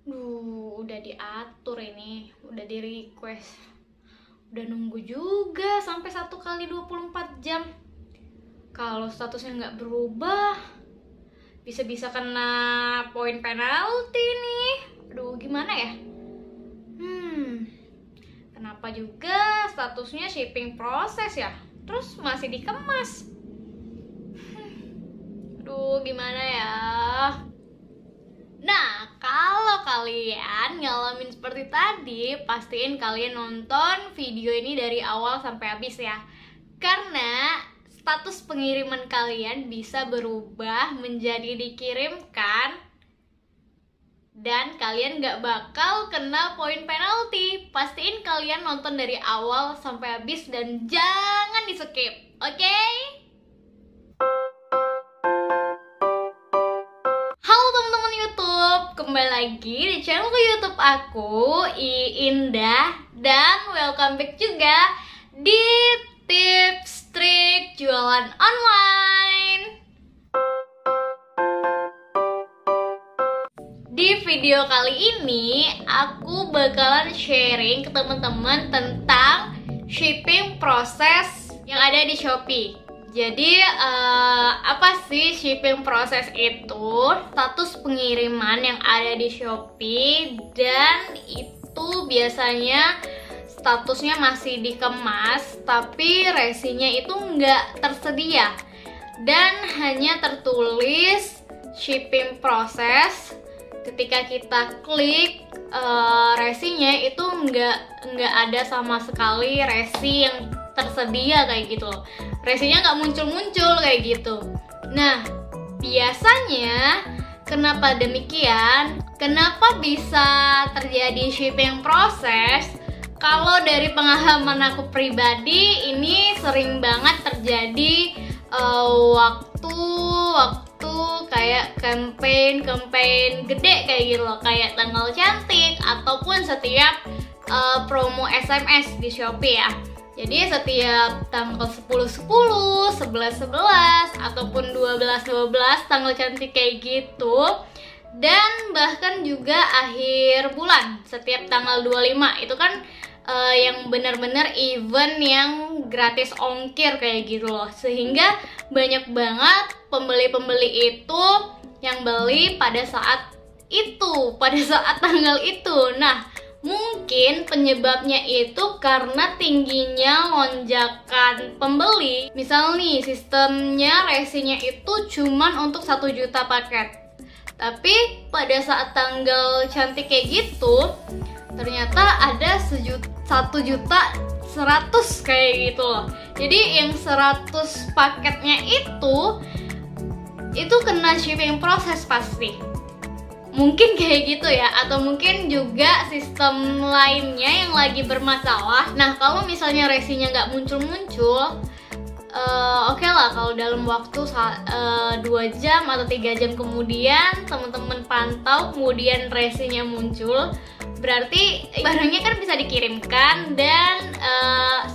Udah diatur ini, udah di request, udah nunggu juga sampai 1 kali 24 jam. Kalau statusnya nggak berubah, bisa-bisa kena poin penalti nih. Aduh, gimana ya? Kenapa juga statusnya shipping proses ya? Terus masih dikemas. Aduh, gimana ya? Nah, kalau kalian ngalamin seperti tadi, pastiin kalian nonton video ini dari awal sampai habis ya. Karena status pengiriman kalian bisa berubah menjadi dikirimkan dan kalian gak bakal kena poin penalti. Pastiin kalian nonton dari awal sampai habis dan jangan di skip, oke? Halo teman-teman YouTube, kembali lagi di channel YouTube aku, Indah, dan welcome back juga di tips trik jualan online. Di video kali ini aku bakalan sharing ke teman-teman tentang shipping proses yang ada di Shopee. Jadi apa sih shipping proses itu? Status pengiriman yang ada di Shopee, dan itu biasanya statusnya masih dikemas tapi resinya itu nggak tersedia dan hanya tertulis shipping proses. Ketika kita klik resinya itu nggak ada sama sekali resi yang tersedia kayak gitu loh. Resinya nggak muncul-muncul kayak gitu. Nah, biasanya kenapa demikian? Kenapa bisa terjadi shipping proses? Kalau dari pengalaman aku pribadi, ini sering banget terjadi waktu kayak campaign gede kayak gitu loh, kayak tanggal cantik ataupun setiap promo SMS di Shopee ya. Jadi setiap tanggal 10/10, 11/11 ataupun 12/12 tanggal cantik kayak gitu. Dan bahkan juga akhir bulan setiap tanggal 25 itu kan yang benar-benar event yang gratis ongkir kayak gitu loh. Sehingga banyak banget pembeli-pembeli itu yang beli pada saat itu, pada saat tanggal itu. Nah, mungkin penyebabnya itu karena tingginya lonjakan pembeli. Misal nih, sistemnya resinya itu cuman untuk 1 juta paket. Tapi pada saat tanggal cantik kayak gitu, ternyata ada 1.100.000 kayak gitu loh. Jadi yang 100 paketnya itu kena shipping proses pasti. Mungkin kayak gitu ya, atau mungkin juga sistem lainnya yang lagi bermasalah. Nah, kalau misalnya resinya nggak muncul-muncul, oke lah kalau dalam waktu 2 jam atau 3 jam kemudian teman-teman pantau kemudian resinya muncul, berarti barangnya kan bisa dikirimkan dan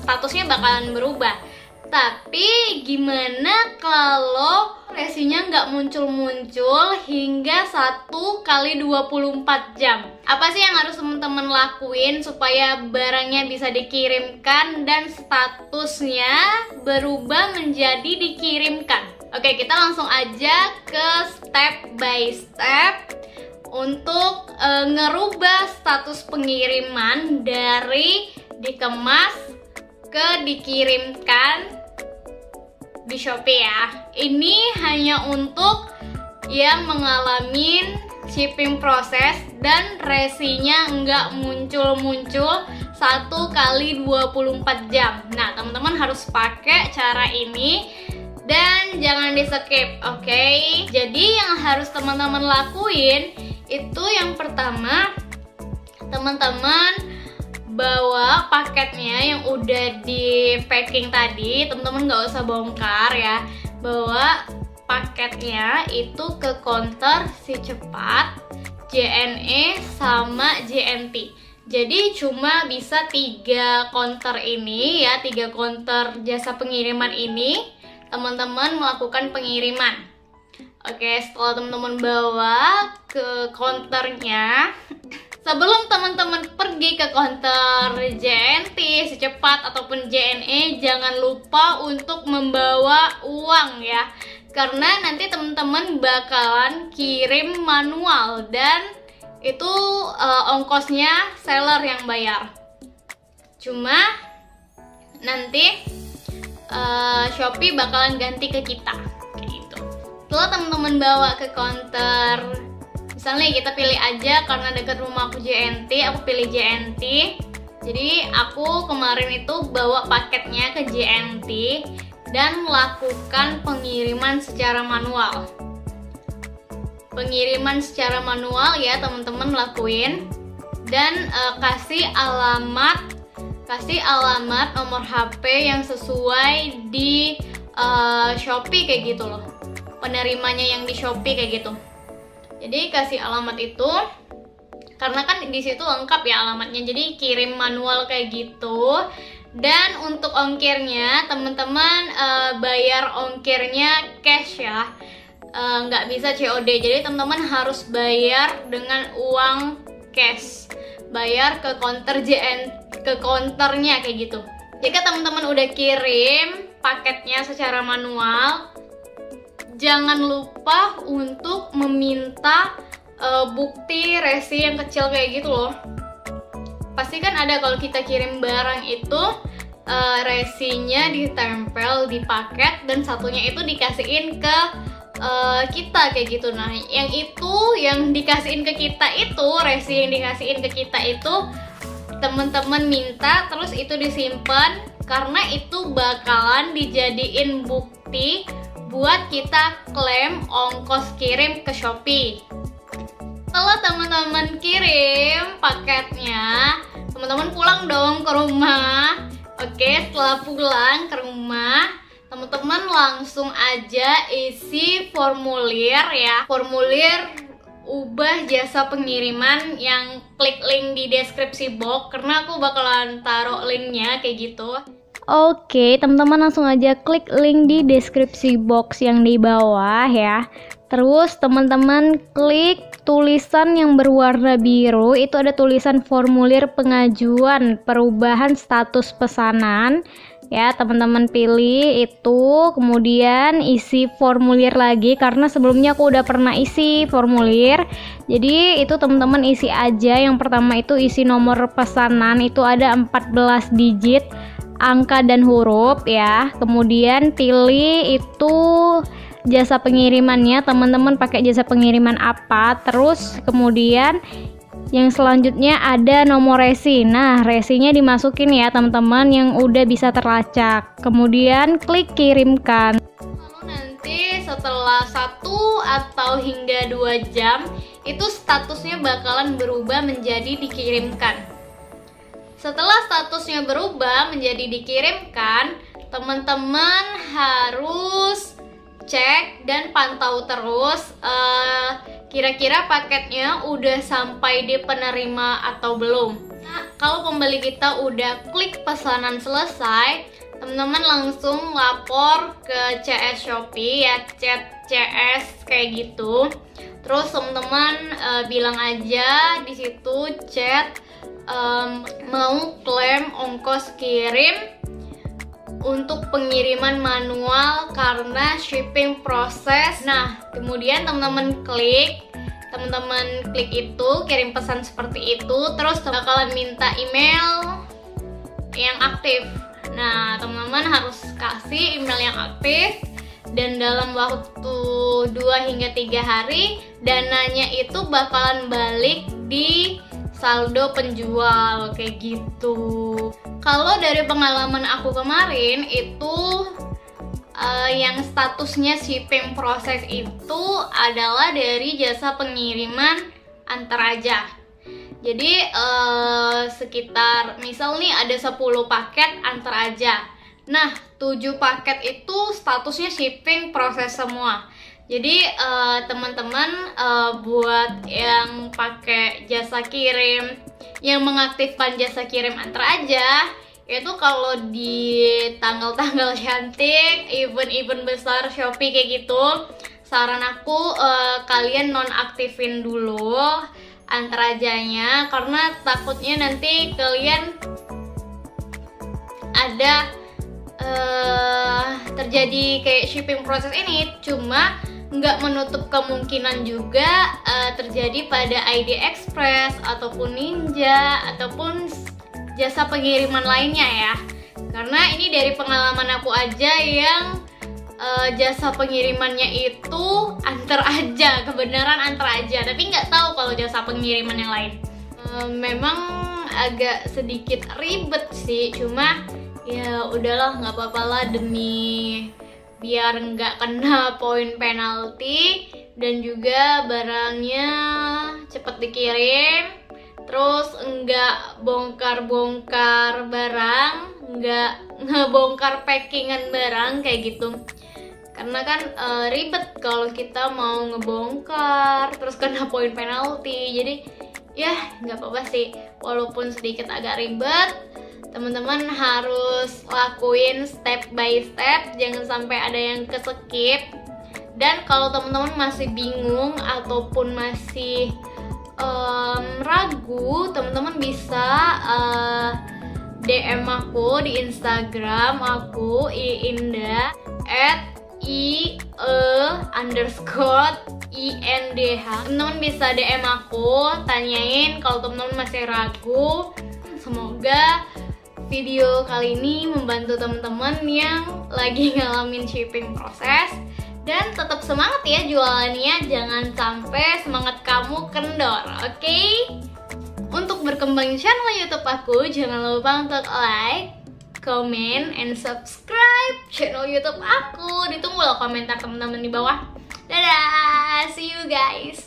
statusnya bakalan berubah. Tapi gimana kalau resinya nggak muncul-muncul hingga 1 kali 24 jam? Apa sih yang harus teman-teman lakuin supaya barangnya bisa dikirimkan dan statusnya berubah menjadi dikirimkan? Oke, kita langsung aja ke step by step untuk ngerubah status pengiriman dari dikemas ke dikirimkan di Shopee ya. Ini hanya untuk yang mengalami shipping proses dan resinya nggak muncul-muncul 1 kali 24 jam. Nah, teman-teman harus pakai cara ini dan jangan di skip, oke? Jadi yang harus teman-teman lakuin itu yang pertama, teman-teman bawa paketnya yang udah di packing tadi. Teman-teman nggak usah bongkar ya, bawa paketnya itu ke counter si cepat, JNE sama JNT. Jadi cuma bisa 3 counter ini ya, 3 counter jasa pengiriman ini teman-teman melakukan pengiriman. Oke, setelah teman-teman bawa ke counternya, sebelum teman-teman pergi ke counter JNT, Secepat ataupun JNE, jangan lupa untuk membawa uang ya. Karena nanti teman-teman bakalan kirim manual dan itu ongkosnya seller yang bayar. Cuma nanti Shopee bakalan ganti ke kita. Setelah teman-teman bawa ke counter, misalnya kita pilih aja karena dekat rumah aku JNT, aku pilih JNT. Jadi aku kemarin itu bawa paketnya ke JNT dan melakukan pengiriman secara manual. Pengiriman secara manual ya teman-teman lakuin, dan kasih alamat nomor HP yang sesuai di Shopee kayak gitu loh. Penerimanya yang di Shopee kayak gitu. Jadi kasih alamat itu karena kan di situ lengkap ya alamatnya. Jadi kirim manual kayak gitu. Dan untuk ongkirnya teman-teman bayar ongkirnya cash ya. Nggak bisa COD. Jadi teman-teman harus bayar dengan uang cash. Bayar ke counter ke counternya kayak gitu. Jika teman-teman udah kirim paketnya secara manual, jangan lupa untuk meminta bukti resi yang kecil kayak gitu loh. Pasti kan ada kalau kita kirim barang itu resinya ditempel di paket dan satunya itu dikasihin ke kita kayak gitu. Nah, yang dikasihin ke kita itu, resi yang dikasihin ke kita itu teman-teman minta, terus itu disimpan karena itu bakalan dijadiin bukti buat kita klaim ongkos kirim ke Shopee. Setelah teman-teman kirim paketnya, teman-teman pulang dong ke rumah. Oke, setelah pulang ke rumah, teman-teman langsung aja isi formulir ya. Formulir ubah jasa pengiriman yang klik link di deskripsi box, karena aku bakalan taruh linknya kayak gitu. Oke, teman-teman langsung aja klik link di deskripsi box yang di bawah ya. Terus teman-teman klik tulisan yang berwarna biru, itu ada tulisan formulir pengajuan perubahan status pesanan. Ya, teman-teman pilih itu, kemudian isi formulir lagi karena sebelumnya aku udah pernah isi formulir. Jadi itu teman-teman isi aja. Yang pertama itu isi nomor pesanan, itu ada 14 digit angka dan huruf ya. Kemudian pilih itu jasa pengirimannya, teman-teman pakai jasa pengiriman apa. Terus kemudian yang selanjutnya ada nomor resi. Nah, resinya dimasukin ya teman-teman yang udah bisa terlacak. Kemudian klik kirimkan. Lalu nanti setelah 1 atau hingga 2 jam itu statusnya bakalan berubah menjadi dikirimkan. Setelah statusnya berubah menjadi dikirimkan, teman-teman harus cek dan pantau terus kira-kira paketnya udah sampai di penerima atau belum. Nah, kalau pembeli kita udah klik pesanan selesai, teman-teman langsung lapor ke CS Shopee ya, chat CS kayak gitu. Terus teman-teman bilang aja di situ chat mau klaim ongkos kirim untuk pengiriman manual karena shipping proses. Nah, kemudian teman-teman klik itu, kirim pesan seperti itu, terus bakalan minta email yang aktif. Nah, teman-teman harus kasih email yang aktif dan dalam waktu 2 hingga 3 hari dananya itu bakalan balik di saldo penjual kayak gitu. Kalau dari pengalaman aku kemarin itu yang statusnya shipping proses itu adalah dari jasa pengiriman antar aja. Jadi sekitar misal nih ada 10 paket antar aja. Nah, 7 paket itu statusnya shipping proses semua. Jadi teman-teman buat yang pakai jasa kirim, yang mengaktifkan jasa kirim antar aja, itu kalau di tanggal-tanggal cantik, event-event besar Shopee kayak gitu, saran aku kalian nonaktifin dulu Antarajanya, karena takutnya nanti kalian ada terjadi kayak shipping proses ini. Cuma nggak menutup kemungkinan juga terjadi pada ID Express ataupun Ninja ataupun jasa pengiriman lainnya ya. Karena ini dari pengalaman aku aja yang jasa pengirimannya itu antar aja, kebenaran antar aja, tapi nggak tahu kalau jasa pengiriman yang lain. Memang agak sedikit ribet sih, cuma ya udahlah, nggak apa-apa lah, demi biar nggak kena poin penalti dan juga barangnya cepet dikirim, terus nggak bongkar-bongkar barang, nggak ngebongkar packingan barang kayak gitu. Karena kan ribet kalau kita mau ngebongkar terus kena poin penalti. Jadi ya nggak apa-apa sih, walaupun sedikit agak ribet, teman-teman harus lakuin step by step, jangan sampai ada yang keskip. Dan kalau teman-teman masih bingung ataupun masih ragu, teman-teman bisa DM aku di Instagram aku iinda @ie_indh. Teman-teman bisa DM aku, tanyain kalau teman-teman masih ragu. Semoga video kali ini membantu teman-teman yang lagi ngalamin shipping proses. Dan tetap semangat ya jualannya, jangan sampai semangat kamu kendor, oke? Untuk berkembang channel YouTube aku, jangan lupa untuk like, comment, and subscribe channel YouTube aku. Ditunggu loh komentar teman-teman di bawah. Dadah, see you guys.